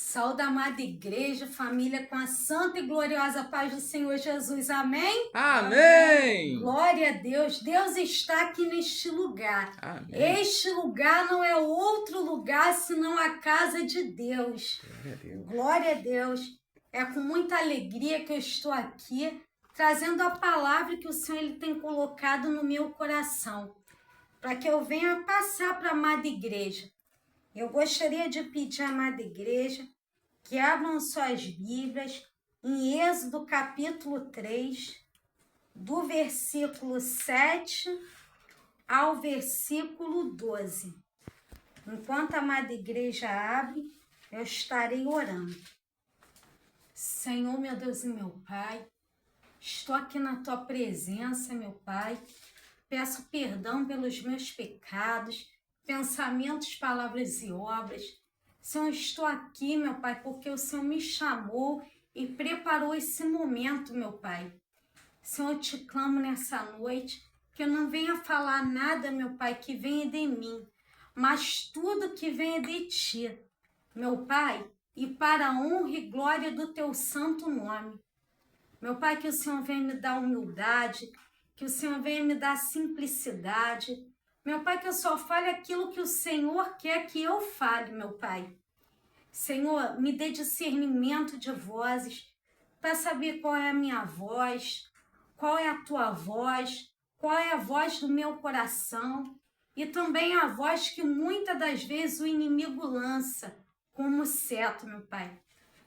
Saúde, amada igreja, família, com a santa e gloriosa paz do Senhor Jesus. Amém? Amém! Glória a Deus. Deus está aqui neste lugar. Amém. Este lugar não é outro lugar senão a casa de Deus. Glória a Deus. Glória a Deus. É com muita alegria que eu estou aqui, trazendo a palavra que o Senhor ele tem colocado no meu coração, para que eu venha passar para a amada igreja. Eu gostaria de pedir à amada igreja que abram suas Bíblias em Êxodo capítulo 3, do versículo 7 ao versículo 12. Enquanto a amada igreja abre, eu estarei orando. Senhor, meu Deus e meu Pai, estou aqui na Tua presença, meu Pai. Peço perdão pelos meus pecados, pensamentos, palavras e obras. Senhor, estou aqui, meu Pai, porque o Senhor me chamou e preparou esse momento, meu Pai. Senhor, eu te clamo nessa noite que eu não venha falar nada, meu Pai, que venha de mim, mas tudo que venha de Ti, meu Pai, e para a honra e glória do Teu santo nome. Meu Pai, que o Senhor venha me dar humildade, que o Senhor venha me dar simplicidade. Meu Pai, que eu só fale aquilo que o Senhor quer que eu fale, meu Pai. Senhor, me dê discernimento de vozes, para saber qual é a minha voz, qual é a Tua voz, qual é a voz do meu coração e também a voz que muitas das vezes o inimigo lança como seto, meu Pai.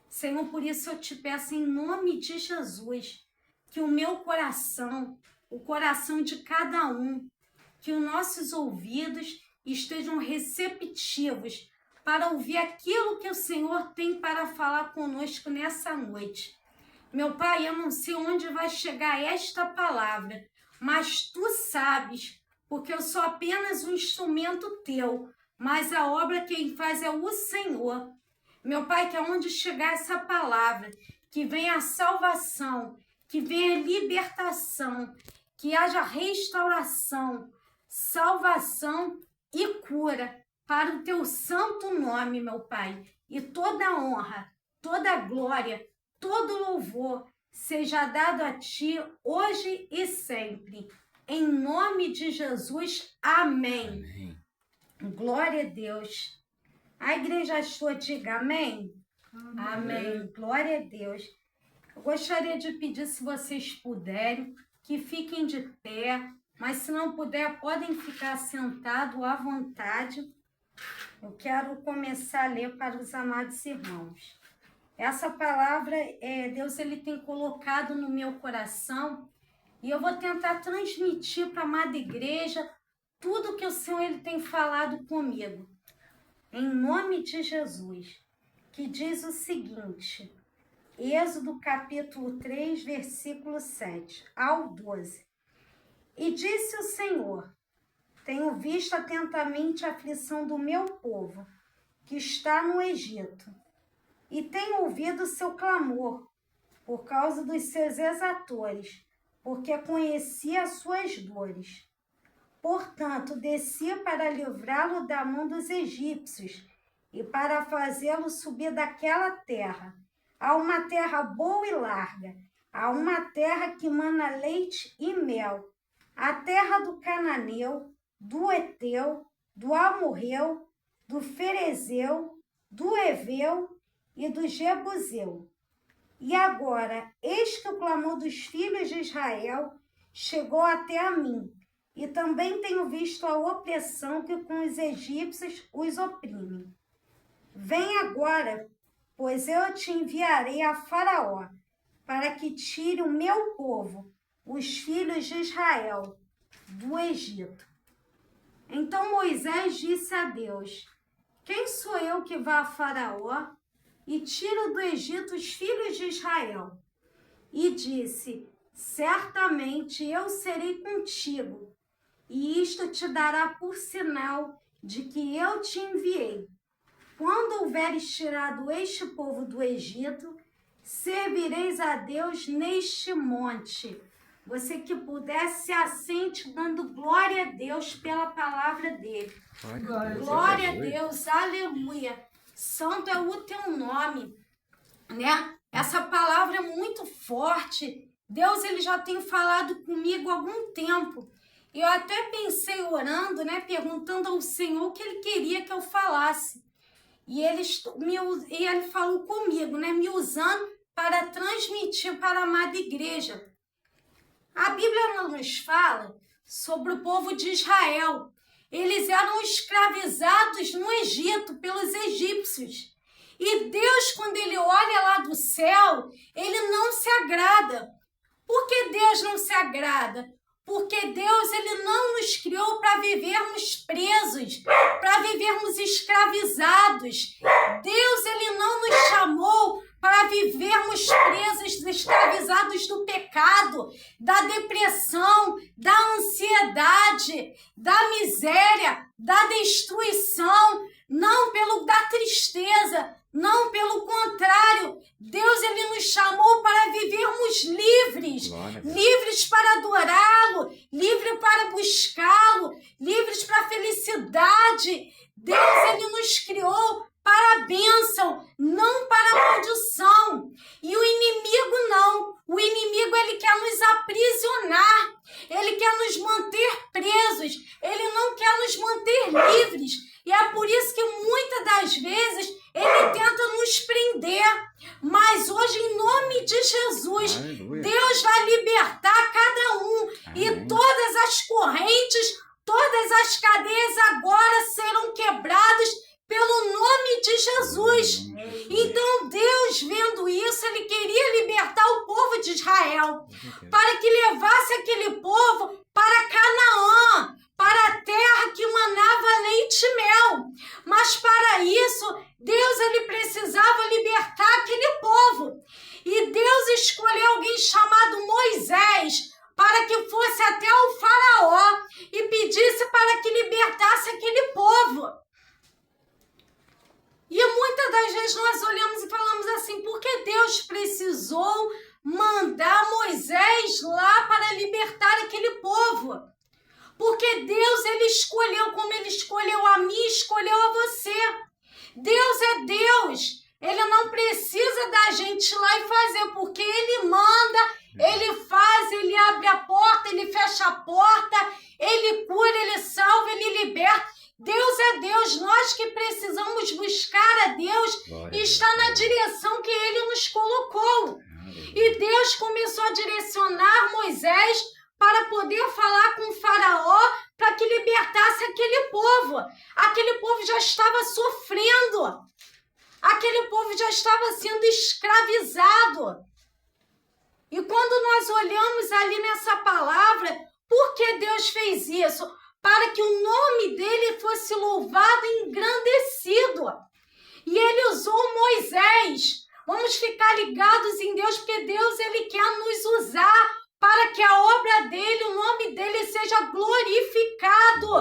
Senhor, por isso eu te peço em nome de Jesus, que o meu coração, o coração de cada um, que os nossos ouvidos estejam receptivos para ouvir aquilo que o Senhor tem para falar conosco nessa noite. Meu Pai, eu não sei onde vai chegar esta palavra, mas Tu sabes, porque eu sou apenas um instrumento Teu, mas a obra quem faz é o Senhor. Meu Pai, que aonde chegar essa palavra, que venha a salvação, que venha a libertação, que haja restauração, salvação e cura para o Teu santo nome, meu Pai. E toda honra, toda glória, todo louvor seja dado a Ti hoje e sempre. Em nome de Jesus, amém. Amém. Glória a Deus. A igreja sua diga amém? Amém. Glória a Deus. Eu gostaria de pedir, se vocês puderem, que fiquem de pé, mas se não puder, podem ficar sentados à vontade. Eu quero começar a ler para os amados irmãos. Essa palavra, Deus ele tem colocado no meu coração e eu vou tentar transmitir para a amada igreja tudo que o Senhor ele tem falado comigo. Em nome de Jesus, que diz o seguinte, Êxodo capítulo 3, versículo 7 ao 12. E disse o Senhor, tenho visto atentamente a aflição do meu povo, que está no Egito, e tenho ouvido o seu clamor, por causa dos seus exatores, porque conheci as suas dores. Portanto, desci para livrá-lo da mão dos egípcios e para fazê-lo subir daquela terra, a uma terra boa e larga, a uma terra que mana leite e mel, a terra do Cananeu, do Eteu, do Amorreu, do Ferezeu, do Eveu e do Jebuseu. E agora, eis que o clamor dos filhos de Israel chegou até a mim, e também tenho visto a opressão que com os egípcios os oprime. Vem agora, pois eu te enviarei a Faraó, para que tire o meu povo, os filhos de Israel, do Egito. Então Moisés disse a Deus, quem sou eu que vá a Faraó e tiro do Egito os filhos de Israel? E disse, certamente eu serei contigo, e isto te dará por sinal de que eu te enviei. Quando houveres tirado este povo do Egito, servireis a Deus neste monte. Você que puder, se assente dando glória a Deus pela palavra dele. Glória a Deus, aleluia. santo é o teu nome, né? Essa palavra é muito forte. Deus, ele já tem falado comigo há algum tempo. Eu até pensei orando, né, perguntando ao Senhor o que ele queria que eu falasse. E ele falou comigo, né, me usando para transmitir para a amada igreja. A Bíblia nos fala sobre o povo de Israel. Eles eram escravizados no Egito pelos egípcios. E Deus, quando ele olha lá do céu, ele não se agrada. Por que Deus não se agrada? Porque Deus, ele não nos criou para vivermos presos, para vivermos escravizados. Deus, ele não nos chamou para vivermos presos, escravizados do pecado, da depressão, da ansiedade, da miséria, da destruição, não da tristeza, não, pelo contrário. Deus, ele nos chamou para vivermos livres, livres para adorá-lo, livres para buscá-lo, livres para a felicidade. Deus, ele nos criou para a bênção, não para a maldição. E o inimigo não. O inimigo, ele quer nos aprisionar. Ele quer nos manter presos. Ele não quer nos manter livres. E é por isso que muitas das vezes ele tenta nos prender. Mas hoje, em nome de Jesus, aleluia, Deus vai libertar cada um. Amém. E todas as correntes, todas as cadeias agora serão quebradas pelo nome de Jesus. Então Deus, vendo isso, ele queria libertar o povo de Israel para que levasse aquele povo para Canaã, para a terra que manava leite e mel. Mas para isso, Deus, ele precisava libertar aquele povo. E Deus escolheu alguém chamado Moisés para que fosse até o faraó e pedisse para que libertasse aquele povo. E muitas das vezes nós olhamos e falamos assim, por que Deus precisou mandar Moisés lá para libertar aquele povo? Porque Deus, ele escolheu, como ele escolheu a mim, escolheu a você. Deus é Deus. Ele não precisa da gente ir lá e fazer, porque ele manda, ele faz, ele abre a porta, ele fecha a porta, ele cura, ele salva, ele liberta. Deus é Deus, nós que precisamos buscar a Deus e estar na direção que ele nos colocou. E Deus começou a direcionar Moisés para poder falar com o faraó para que libertasse aquele povo. Aquele povo já estava sofrendo. Aquele povo já estava sendo escravizado. E quando nós olhamos ali nessa palavra, por que Deus fez isso? Para que o nome dele fosse louvado e engrandecido. E ele usou Moisés. Vamos ficar ligados em Deus, porque Deus, ele quer nos usar para que a obra dele, o nome dele seja glorificado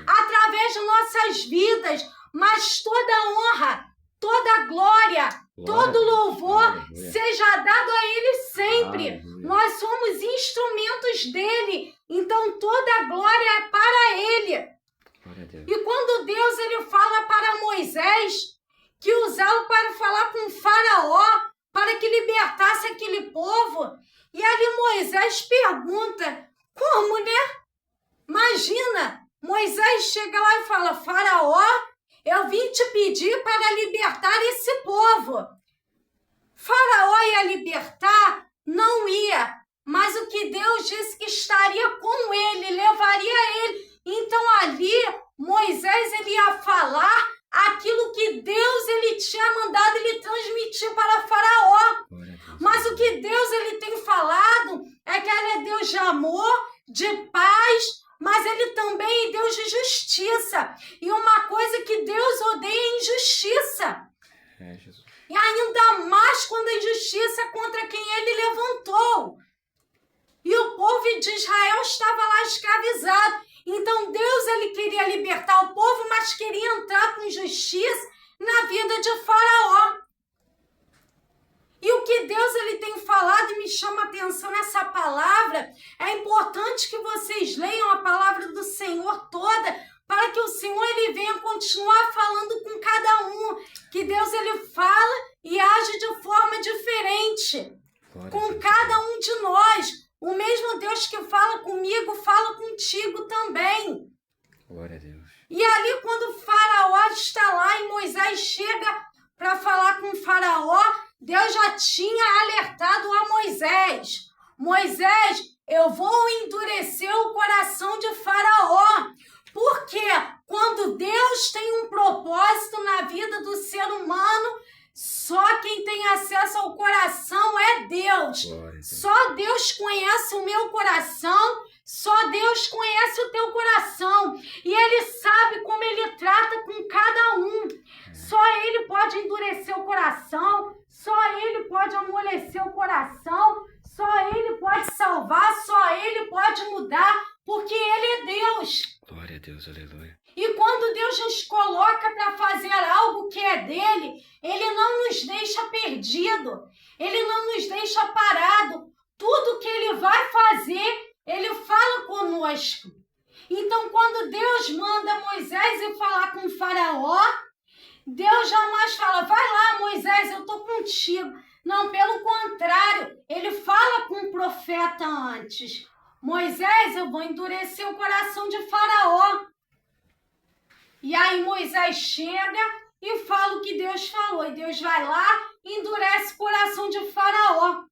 através de nossas vidas. Mas toda honra, toda glória, todo louvor seja dado a ele sempre. Nós somos instrumentos dele, então toda a glória é para ele. E quando Deus, ele fala para Moisés que usá-lo para falar com o faraó, para que libertasse aquele povo, e ali Moisés pergunta, como, né? Imagina, Moisés chega lá e fala, faraó, eu vim te pedir para libertar esse povo. Faraó ia libertar? Não ia. Mas o que Deus disse que estaria com ele, levaria ele. Então ali, Moisés, ele ia falar aquilo que Deus, ele tinha mandado ele transmitir para Faraó. Mas o que Deus, ele tem falado é que ele é Deus de amor, de paz, mas ele também é Deus de justiça. E uma coisa que Deus odeia é injustiça. E ainda mais quando a injustiça é contra quem ele levantou. E o povo de Israel estava lá escravizado. Então Deus, ele queria libertar o povo, mas queria entrar com justiça na vida de Faraó. E o que Deus, ele tem falado e me chama a atenção nessa palavra, é importante que vocês leiam a palavra do Senhor toda, para que o Senhor ele venha continuar falando com cada um, que Deus ele fala e age de forma diferente com cada um de nós. O mesmo Deus que fala comigo, fala contigo também. Glória a Deus. E ali quando o faraó está lá e Moisés chega para falar com o faraó, Deus já tinha alertado a Moisés. Moisés, eu vou endurecer o coração de faraó. Porque quando Deus tem um propósito na vida do ser humano, só quem tem acesso ao coração é Deus. Só Deus conhece o meu coração, só Deus conhece o teu coração. E Ele sabe como Ele trata com cada um. Só Ele pode endurecer o coração, só Ele pode amolecer o coração, só Ele pode salvar, só Ele pode mudar, porque Ele é Deus. Glória a Deus, aleluia. E quando Deus nos coloca para fazer algo que é dele, Ele não nos deixa perdido, Ele não nos deixa parado. Tudo que Ele vai fazer, Ele fala conosco. Então, quando Deus manda Moisés ir falar com o faraó, Deus jamais fala, vai lá, Moisés, eu estou contigo. Não, pelo contrário, Ele fala com o profeta antes. Moisés, eu vou endurecer o coração de faraó. E aí Moisés chega e fala o que Deus falou. E Deus vai lá e endurece o coração de faraó.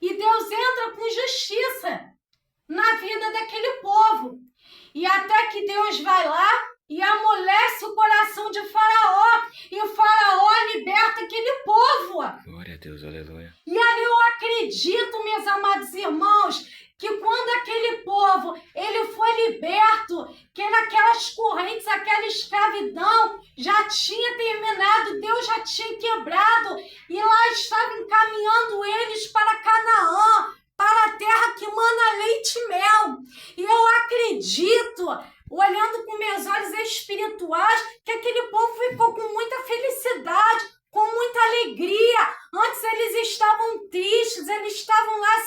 E Deus entra com justiça na vida daquele povo. E até que Deus vai lá e amolece o coração de faraó. E o faraó liberta aquele povo. Glória a Deus, aleluia. E ali eu acredito, meus amados irmãos, que quando aquele povo, ele foi liberto, que naquelas correntes, aquela escravidão já tinha terminado, Deus já tinha quebrado, e lá estava encaminhando eles para Canaã, para a terra que mana leite e mel. E eu acredito, olhando com meus olhos espirituais, que aquele povo ficou com muita felicidade, com muita alegria. Antes eles estavam tristes, eles estavam lá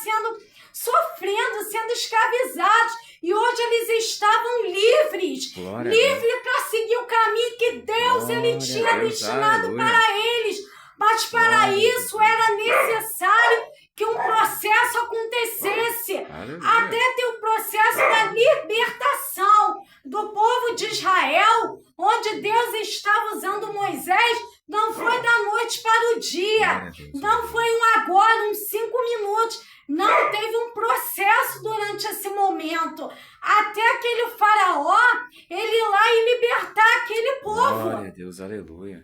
sofrendo, sendo escravizados. E hoje eles estavam livres, livres para seguir o caminho que Deus ele tinha destinado para eles. Mas para isso era necessário que um processo acontecesse, até ter o processo da libertação do povo de Israel, onde Deus estava usando Moisés. Não foi da noite para o dia, não foi um agora, uns 5 minutos, não teve um processo durante esse momento, até aquele faraó, ele ir lá e libertar aquele povo. Glória a Deus, aleluia.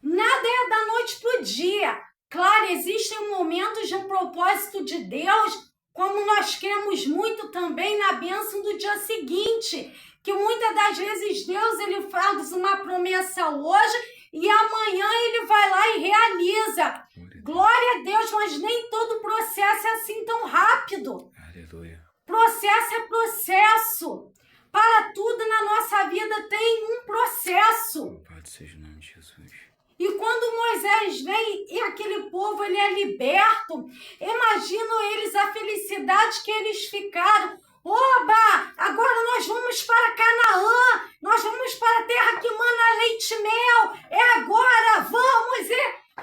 Nada é da noite para o dia. Claro, existem momentos de um propósito de Deus, como nós cremos muito também na bênção do dia seguinte, que muitas das vezes Deus ele faz uma promessa hoje e amanhã ele vai lá e realiza. Glória a Deus, mas nem todo processo é assim tão rápido. Aleluia. Processo é processo. Para tudo na nossa vida tem um processo. Louvado seja o nome de Jesus. E quando Moisés vem e aquele povo ele é liberto, imagino eles a felicidade que eles ficaram. Oba, agora nós vamos para Canaã, nós vamos para a terra que mana leite e mel, é agora, vamos!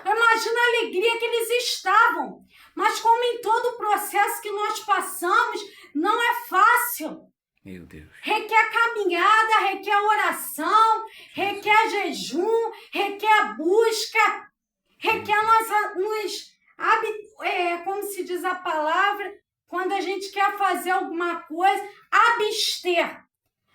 Imagina a alegria que eles estavam. Mas como em todo o processo que nós passamos, não é fácil. Meu Deus. Requer caminhada, requer oração, requer jejum, requer busca, requer como se diz a palavra, quando a gente quer fazer alguma coisa, abster.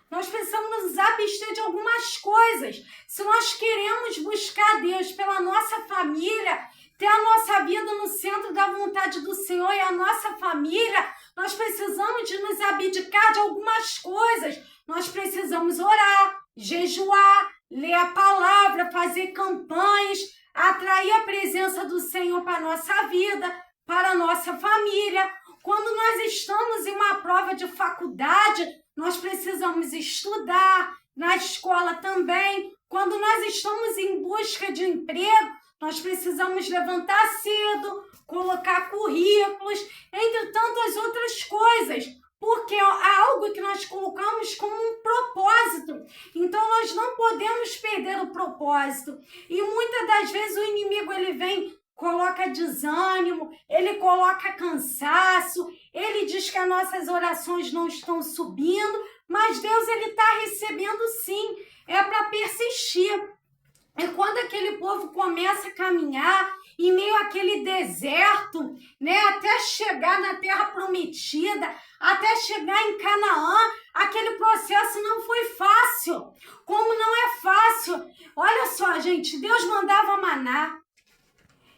Nós precisamos nos abster de algumas coisas. Se nós queremos buscar Deus pela nossa família, ter a nossa vida no centro da vontade do Senhor e a nossa família, nós precisamos de nos abdicar de algumas coisas. Nós precisamos orar, jejuar, ler a palavra, fazer campanhas, atrair a presença do Senhor para a nossa vida, para a nossa família. Quando nós estamos em uma prova de faculdade, nós precisamos estudar, na escola também. Quando nós estamos em busca de emprego, nós precisamos levantar cedo, colocar currículos, entre tantas outras coisas. porque é algo que nós colocamos como um propósito. Então, nós não podemos perder o propósito. E muitas das vezes o inimigo ele vem, coloca desânimo, ele coloca cansaço, ele diz que as nossas orações não estão subindo, mas Deus ele está recebendo sim, é para persistir. É quando aquele povo começa a caminhar em meio àquele deserto, né, até chegar na terra prometida, até chegar em Canaã, aquele processo não foi fácil. Como não é fácil? Olha só, gente, Deus mandava maná,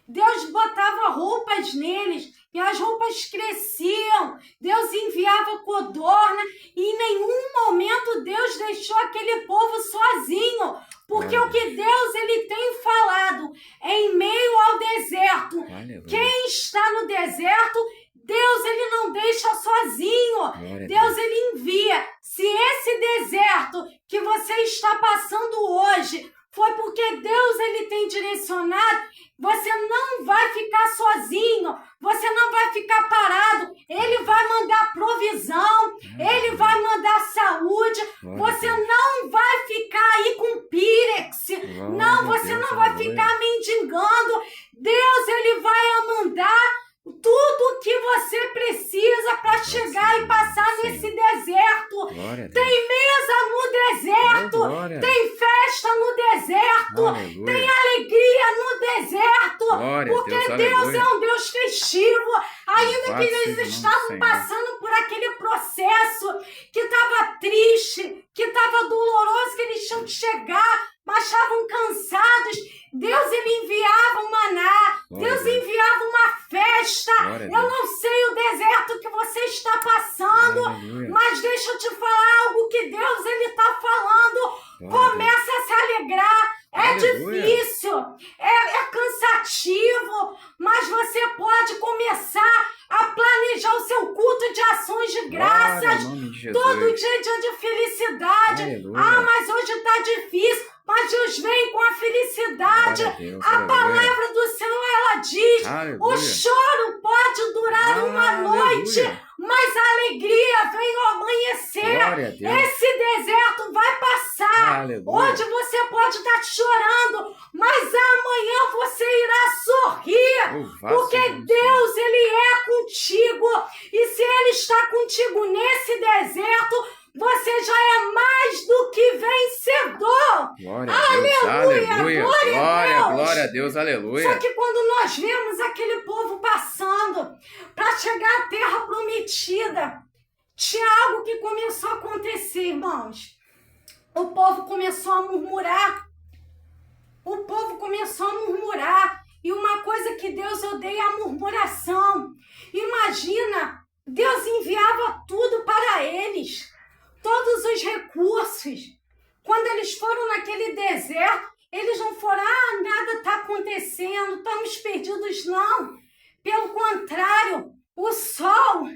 Deus botava roupas neles e as roupas cresciam. Deus enviava codorna e em nenhum momento Deus deixou aquele povo sozinho. Porque o que Deus ele tem falado em meio ao deserto, quem está no deserto, Deus ele não deixa sozinho. Deus ele envia. Se esse deserto que você está passando hoje foi porque Deus ele tem direcionado, você não vai ficar sozinho, você não vai ficar parado, ele vai mandar provisão, ele vai mandar saúde, você não vai ficar aí com pírex, não, você não vai ficar mendigando, Deus ele vai mandar tudo que você precisa para chegar e passar nesse deserto. Tem mesa no deserto, tem festa no deserto, tem alegria no deserto, porque Deus é um Deus festivo. Ainda que eles estavam passando por aquele processo que estava triste, que estava doloroso, que eles tinham que chegar, mas estavam cansados, Deus ele enviava um maná, Deus enviava uma festa. Eu não sei o deserto que você está passando, mas deixa eu te falar algo que Deus ele está falando. Começa a se alegrar. É difícil, é cansativo, mas você pode começar a planejar o seu culto de ações de graças. Todo dia é dia de felicidade. Ah, mas hoje está difícil. Mas Deus vem com a felicidade. A palavra do Senhor, ela diz, o choro pode durar uma noite, mas a alegria vem ao amanhecer. Esse deserto vai passar. Hoje você pode estar chorando, mas amanhã você irá sorrir, porque Deus, ele é contigo. E se ele está contigo nesse deserto, você já é mais do que vencedor. Aleluia, glória a Deus, aleluia. Só que quando nós vemos aquele povo passando para chegar à terra prometida, tinha algo que começou a acontecer, irmãos. O povo começou a murmurar. O povo começou a murmurar. E uma coisa que Deus odeia é a murmuração. Imagina, Deus enviava tudo para eles. Todos os recursos. Quando eles foram naquele deserto, eles não foram, nada está acontecendo, estamos perdidos, não. Pelo contrário, o sol,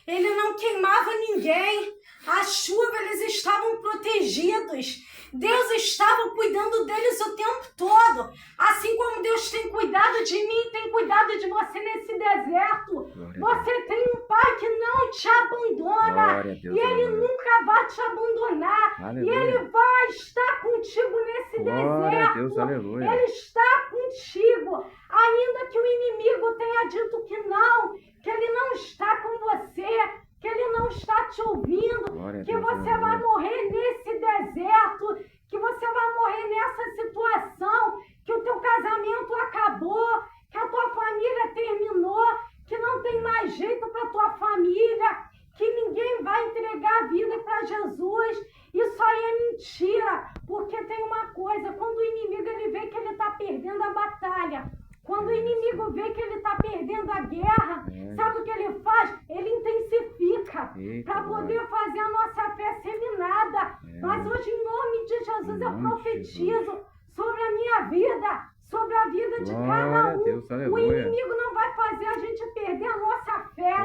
ele não queimava ninguém. A chuva, eles estavam protegidos. Deus estava cuidando deles o tempo todo. Assim como Deus tem cuidado de mim, tem cuidado de você nesse deserto. Você tem um Pai que não te abandona. E Ele nunca vai te abandonar. Aleluia. E Ele vai estar contigo nesse deserto. Deus, aleluia. Ele está contigo. Ainda que o inimigo tenha dito que ele não está com você, que ele não está te ouvindo, que você vai morrer nesse deserto, que você vai morrer nessa situação, que o teu casamento acabou, que a tua família terminou, que não tem mais jeito para tua família, que ninguém vai entregar a vida para Jesus. Isso aí é mentira, porque tem uma coisa, quando o inimigo ele vê que ele está perdendo a batalha, quando o inimigo vê que ele está perdendo a guerra, sabe o que ele faz? Ele intensifica para poder fazer a nossa fé ser minada. Mas hoje, em nome de Jesus, eu profetizo sobre a minha vida, sobre a vida de cada um. O inimigo não vai fazer a gente perder a nossa fé.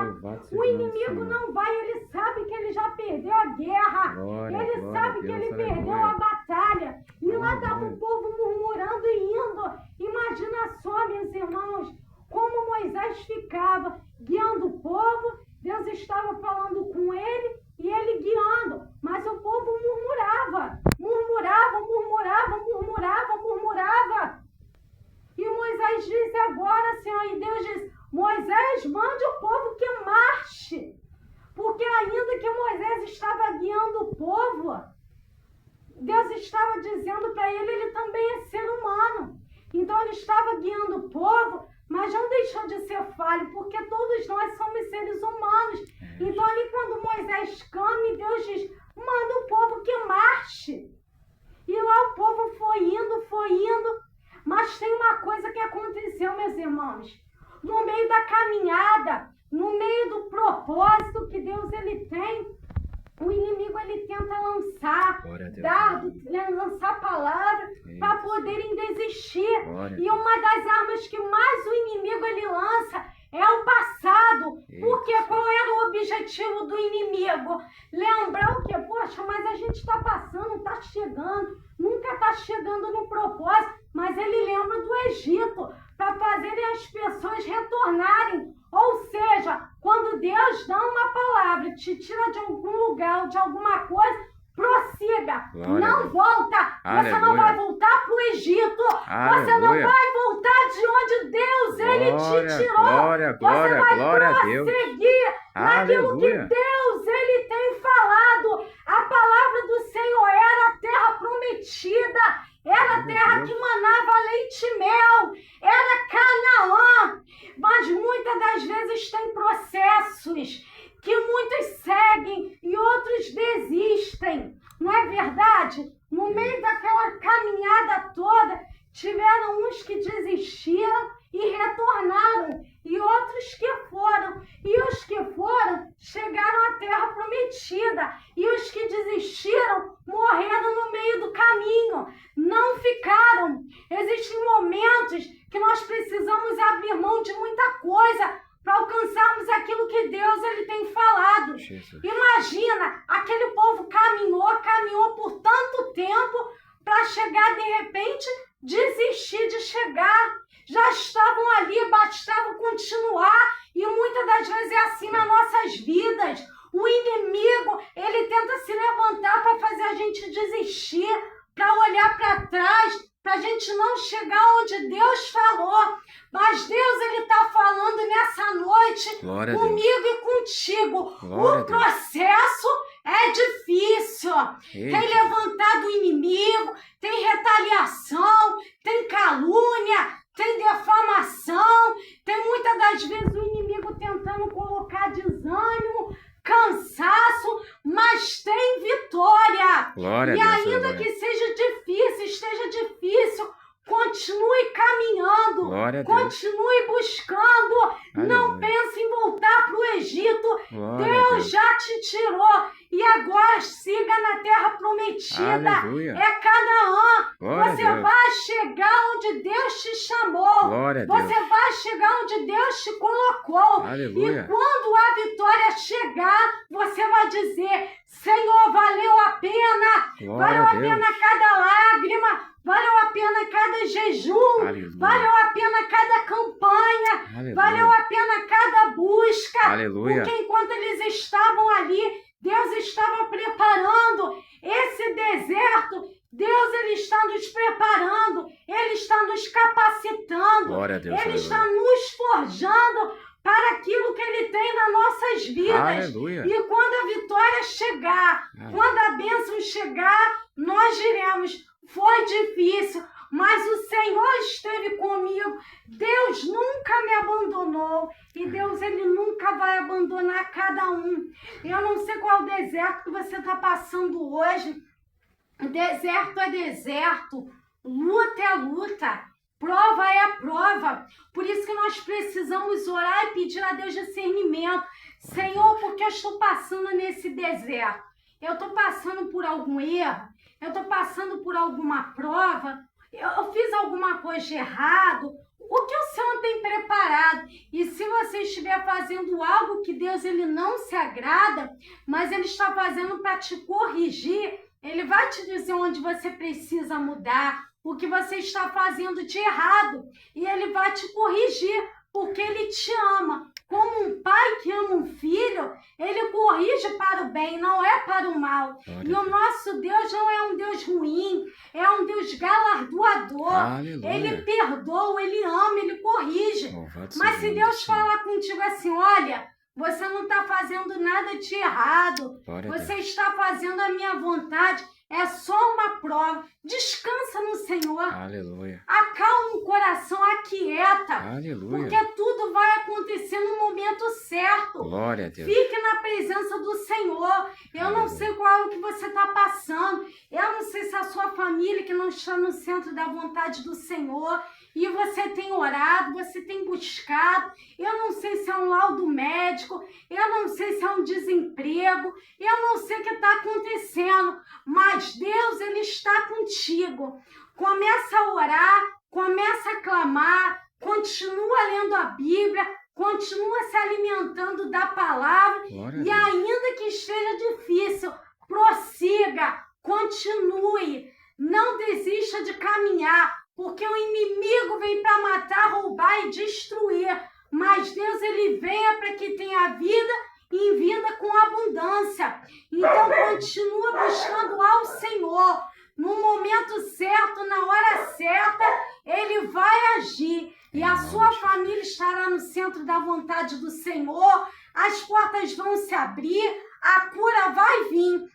O inimigo não vai, ele sabe que ele já perdeu a guerra. Ele sabe que ele perdeu a batalha. E lá estava o povo murmurando e indo. Imagina só, meus irmãos, como Moisés ficava guiando o povo, Deus estava falando com ele e ele guiando, mas o povo murmurava, murmurava, murmurava, murmurava, murmurava. E Moisés diz agora, Senhor, e Deus diz, Moisés, mande o povo que marche. Porque ainda que Moisés estava guiando o povo, Deus estava dizendo para ele, ele também é ser humano. Então ele estava guiando o povo, mas não deixou de ser falho, porque todos nós somos seres humanos. Então ali quando Moisés clama, Deus diz, manda o povo que marche. E lá o povo foi indo, mas tem uma coisa que aconteceu, meus irmãos. No meio da caminhada, no meio do propósito que Deus ele tem, o inimigo ele tenta lançar dardo, lançar palavras para poderem desistir. E uma das armas que mais o inimigo ele lança é o passado. Porque qual era o objetivo do inimigo? Lembrar o quê? Poxa, mas a gente está passando, está chegando, nunca está chegando no propósito. Mas ele lembra do Egito, para fazerem as pessoas retornarem. Ou seja, quando Deus dá uma palavra, te tira de algum lugar ou de alguma coisa, prossiga, não volta. Você não vai voltar para o Egito, você não vai voltar de onde Deus ele te tirou. Você vai prosseguir naquilo que Deus ele tem falado. A palavra do Senhor era a terra prometida, era a terra que manava leite e mel, era Canaã. Mas muitas das vezes tem processos que muitos seguem e outros desistem. Não é verdade? No meio daquela caminhada toda, tiveram uns que desistiram e retornaram, e outros que foram. E os que foram chegaram à terra prometida, e os que desistiram morreram no meio do caminho, não ficaram. Existem momentos que nós precisamos abrir mão de muita coisa para alcançarmos aquilo que Deus ele tem falado. Jesus. Imagina, aquele povo caminhou por tanto tempo para chegar, de repente, desistir de chegar. Já estavam ali, bastava continuar, e muitas das vezes é assim nas nossas vidas. O inimigo, ele tenta se levantar para fazer a gente desistir, para olhar para trás, para a gente não chegar onde Deus falou. Mas Deus ele está falando nessa noite comigo e contigo. O processo é difícil. Tem levantado o inimigo, tem retaliação, tem calúnia, tem defamação, tem muitas das vezes o inimigo tentando colocar desânimo, cansaço, mas tem vitória. Glória e a Deus, ainda que seja difícil, esteja difícil, continue caminhando, continue buscando. Aleluia. Não pense em voltar para o Egito. Glória Deus já te tirou. E agora siga na terra prometida. Aleluia. É Canaã. Glória Você a Deus. vai chegar onde Deus te chamou. Glória a Deus. Você vai chegar onde Deus te colocou. Aleluia. E quando a vitória chegar, você vai dizer, Senhor, valeu a pena. Glória Valeu a a Deus. pena cada lágrima. Valeu a pena cada jejum. Aleluia. Valeu a pena cada campanha. Aleluia. Valeu a pena cada busca. Aleluia. Porque enquanto eles estavam ali, Deus estava preparando esse deserto. Deus ele está nos preparando. Ele está nos capacitando. Glória a Deus, Ele aleluia. está nos forjando para aquilo que ele tem nas nossas vidas. Aleluia. E quando a vitória chegar, quando a bênção chegar, nós diremos, foi difícil, mas o Senhor esteve comigo. Deus nunca me abandonou. E Deus, ele nunca vai abandonar cada um. Eu não sei qual é o deserto que você está passando hoje. Deserto é deserto. Luta é luta. Prova é prova. Por isso que nós precisamos orar e pedir a Deus discernimento. Senhor, porque eu estou passando nesse deserto? Eu estou passando por algum erro? Eu estou passando por alguma prova? Eu fiz alguma coisa de errado? O que o Senhor tem preparado? E se você estiver fazendo algo que Deus ele não se agrada, mas ele está fazendo para te corrigir, ele vai te dizer onde você precisa mudar, o que você está fazendo de errado. E ele vai te corrigir, porque ele te ama. como um pai que ama um filho, ele corrige para o bem, não é para o mal. Glória E a o nosso Deus não é um Deus ruim, é um Deus galardoador. Aleluia. Ele perdoa, ele ama, ele corrige. Louvado Mas seja o se nome Deus do Senhor. falar contigo assim, olha, você não está fazendo nada de errado, Glória a você Deus. está fazendo a minha vontade, é só uma prova. Descansa no Senhor, Aleluia. acalma o coração, aquieta, Aleluia. porque tudo vai acontecer no momento certo. Glória a Deus. Fique na presença do Senhor. Eu não sei qual é o que você está passando. Eu não sei se a sua família que não está no centro da vontade do Senhor. E você tem orado, você tem buscado. Eu não sei se é um laudo médico. Eu não sei se é um desemprego. Eu não sei o que está acontecendo. Mas Deus, Ele está contigo. Começa a orar, começa a clamar, continua lendo a Bíblia, continua se alimentando da palavra. Glória a E Deus. ainda que esteja difícil, prossiga, continue, não desista de caminhar, porque o inimigo vem para matar, roubar e destruir. Mas Deus, Ele veio para que tenha vida e vida com abundância. Então continua buscando ao Senhor. No momento certo, na hora certa, Ele vai agir. E a sua família estará no centro da vontade do Senhor. As portas vão se abrir, a cura vai vir.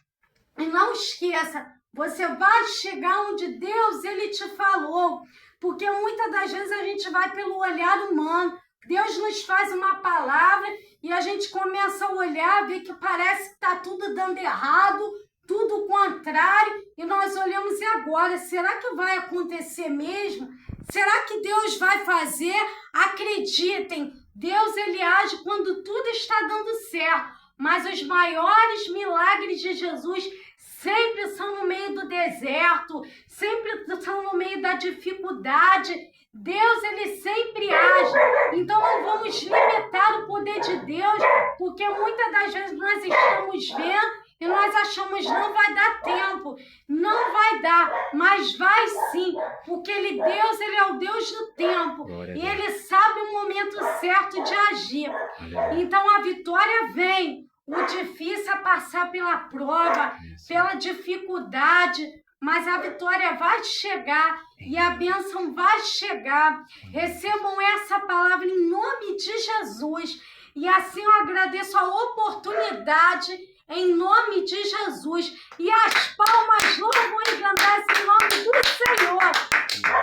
E não esqueça, você vai chegar onde Deus, Ele te falou. Porque muitas das vezes a gente vai pelo olhar humano. Deus nos faz uma palavra e a gente começa a olhar, ver que parece que está tudo dando errado, tudo contrário, e nós olhamos e agora, será que vai acontecer mesmo? Será que Deus vai fazer? Acreditem, Deus, Ele age quando tudo está dando certo, mas os maiores milagres de Jesus sempre são no meio do deserto, sempre são no meio da dificuldade. Deus, Ele sempre age. Então não vamos limitar o poder de Deus, porque muitas das vezes nós estamos vendo e nós achamos não vai dar tempo, não vai dar, mas vai sim, porque Deus, Ele é o Deus do tempo. Glória a E Deus. Ele sabe o momento certo de agir. Aleluia. Então a vitória vem. O difícil é passar pela prova, Isso. pela dificuldade, mas a vitória vai chegar e a bênção vai chegar. Recebam essa palavra em nome de Jesus. E assim eu agradeço a oportunidade em nome de Jesus. E as palmas louvam e engrandecem em nome do Senhor.